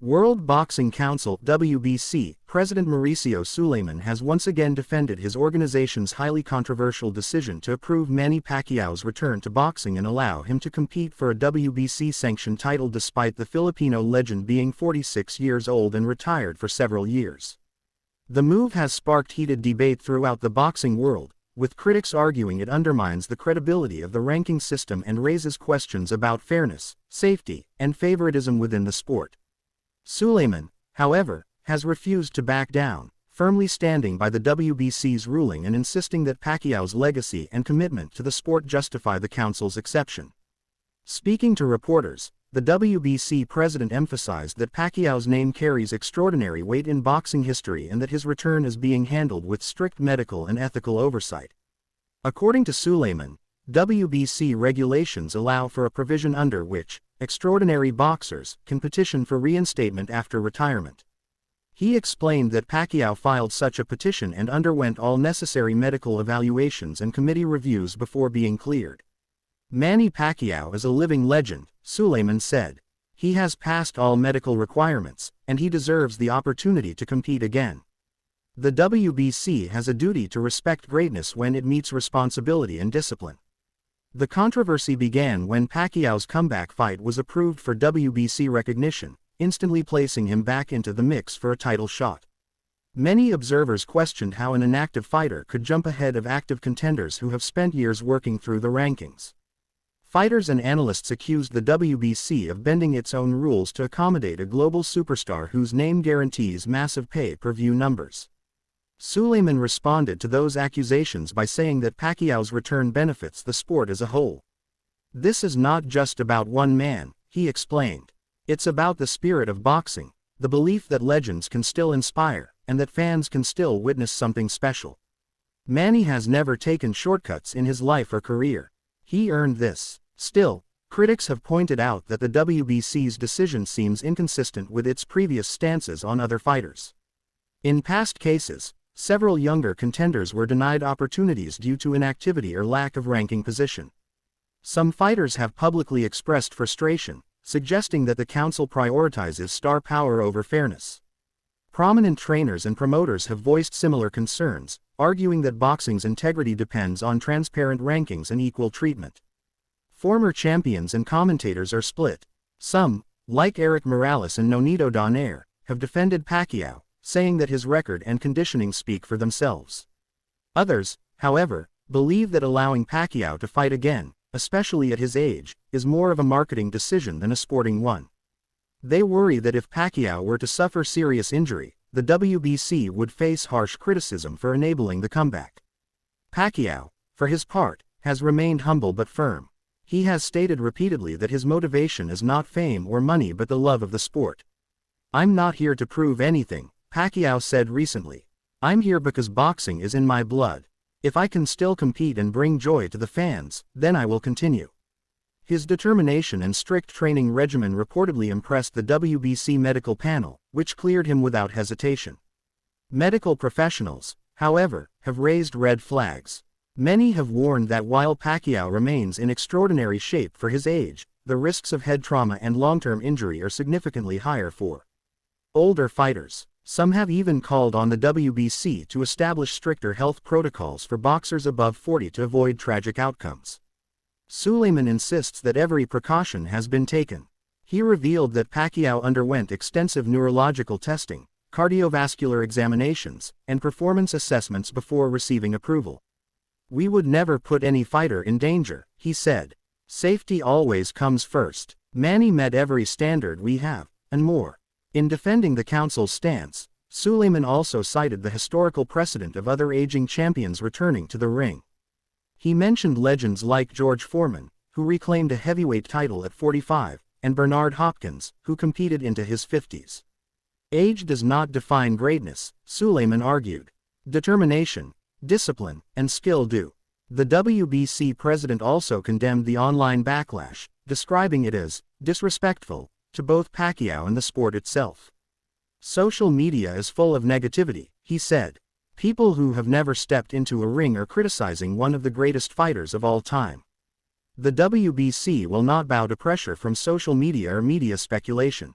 World Boxing Council (WBC) President Mauricio Sulaimán has once again defended his organization's highly controversial decision to approve Manny Pacquiao's return to boxing and allow him to compete for a WBC-sanctioned title despite the Filipino legend being 46 years old and retired for several years. The move has sparked heated debate throughout the boxing world, with critics arguing it undermines the credibility of the ranking system and raises questions about fairness, safety, and favoritism within the sport. Sulaimán, however, has refused to back down, firmly standing by the WBC's ruling and insisting that Pacquiao's legacy and commitment to the sport justify the council's exception. Speaking to reporters, the WBC president emphasized that Pacquiao's name carries extraordinary weight in boxing history and that his return is being handled with strict medical and ethical oversight. According to Sulaimán, WBC regulations allow for a provision under which extraordinary boxers can petition for reinstatement after retirement. He explained that Pacquiao filed such a petition and underwent all necessary medical evaluations and committee reviews before being cleared. Manny Pacquiao is a living legend, Sulaimán said. He has passed all medical requirements, and he deserves the opportunity to compete again. The WBC has a duty to respect greatness when it meets responsibility and discipline. The controversy began when Pacquiao's comeback fight was approved for WBC recognition, instantly placing him back into the mix for a title shot. Many observers questioned how an inactive fighter could jump ahead of active contenders who have spent years working through the rankings. Fighters and analysts accused the WBC of bending its own rules to accommodate a global superstar whose name guarantees massive pay-per-view numbers. Sulaimán responded to those accusations by saying that Pacquiao's return benefits the sport as a whole. "This is not just about one man," he explained. "It's about the spirit of boxing, the belief that legends can still inspire, and that fans can still witness something special. Manny has never taken shortcuts in his life or career. He earned this." Still, critics have pointed out that the WBC's decision seems inconsistent with its previous stances on other fighters. In past cases, several younger contenders were denied opportunities due to inactivity or lack of ranking position. Some fighters have publicly expressed frustration, suggesting that the council prioritizes star power over fairness. Prominent trainers and promoters have voiced similar concerns, arguing that boxing's integrity depends on transparent rankings and equal treatment. Former champions and commentators are split. Some, like Eric Morales and Nonito Donaire, have defended Pacquiao, saying that his record and conditioning speak for themselves. Others, however, believe that allowing Pacquiao to fight again, especially at his age, is more of a marketing decision than a sporting one. They worry that if Pacquiao were to suffer serious injury, the WBC would face harsh criticism for enabling the comeback. Pacquiao, for his part, has remained humble but firm. He has stated repeatedly that his motivation is not fame or money but the love of the sport. "I'm not here to prove anything," Pacquiao said recently. "I'm here because boxing is in my blood. If I can still compete and bring joy to the fans, then I will continue." His determination and strict training regimen reportedly impressed the WBC medical panel, which cleared him without hesitation. Medical professionals, however, have raised red flags. Many have warned that while Pacquiao remains in extraordinary shape for his age, the risks of head trauma and long-term injury are significantly higher for older fighters. Some have even called on the WBC to establish stricter health protocols for boxers above 40 to avoid tragic outcomes. Sulaimán insists that every precaution has been taken. He revealed that Pacquiao underwent extensive neurological testing, cardiovascular examinations, and performance assessments before receiving approval. "We would never put any fighter in danger," he said. "Safety always comes first. Manny met every standard we have, and more." In defending the council's stance, Sulaimán also cited the historical precedent of other aging champions returning to the ring. He mentioned legends like George Foreman, who reclaimed a heavyweight title at 45, and Bernard Hopkins, who competed into his 50s. Age does not define greatness, Sulaimán argued. Determination, discipline, and skill do. The WBC president also condemned the online backlash, describing it as disrespectful to both Pacquiao and the sport itself. "Social media is full of negativity," he said. "People who have never stepped into a ring are criticizing one of the greatest fighters of all time. The WBC will not bow to pressure from social media or media speculation.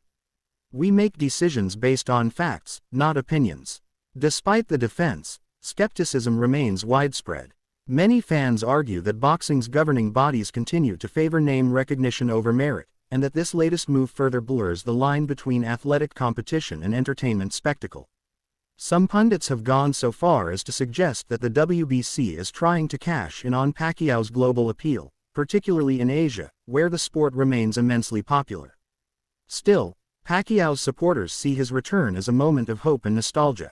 "We make decisions based on facts, not opinions." Despite the defense, skepticism remains widespread. Many fans argue that boxing's governing bodies continue to favor name recognition over merit, and that this latest move further blurs the line between athletic competition and entertainment spectacle. Some pundits have gone so far as to suggest that the WBC is trying to cash in on Pacquiao's global appeal, particularly in Asia, where the sport remains immensely popular. Still, Pacquiao's supporters see his return as a moment of hope and nostalgia.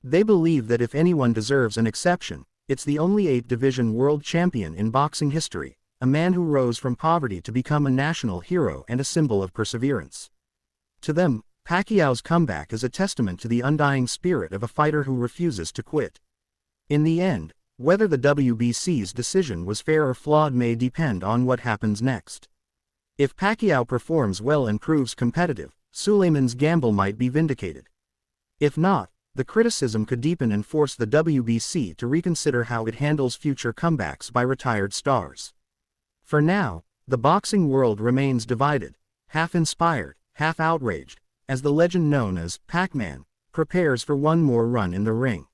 They believe that if anyone deserves an exception, it's the only 8-division world champion in boxing history, a man who rose from poverty to become a national hero and a symbol of perseverance. To them, Pacquiao's comeback is a testament to the undying spirit of a fighter who refuses to quit. In the end, whether the WBC's decision was fair or flawed may depend on what happens next. If Pacquiao performs well and proves competitive, Sulaiman's gamble might be vindicated. If not, the criticism could deepen and force the WBC to reconsider how it handles future comebacks by retired stars. For now, the boxing world remains divided, half inspired, half outraged, as the legend known as Pac-Man prepares for one more run in the ring.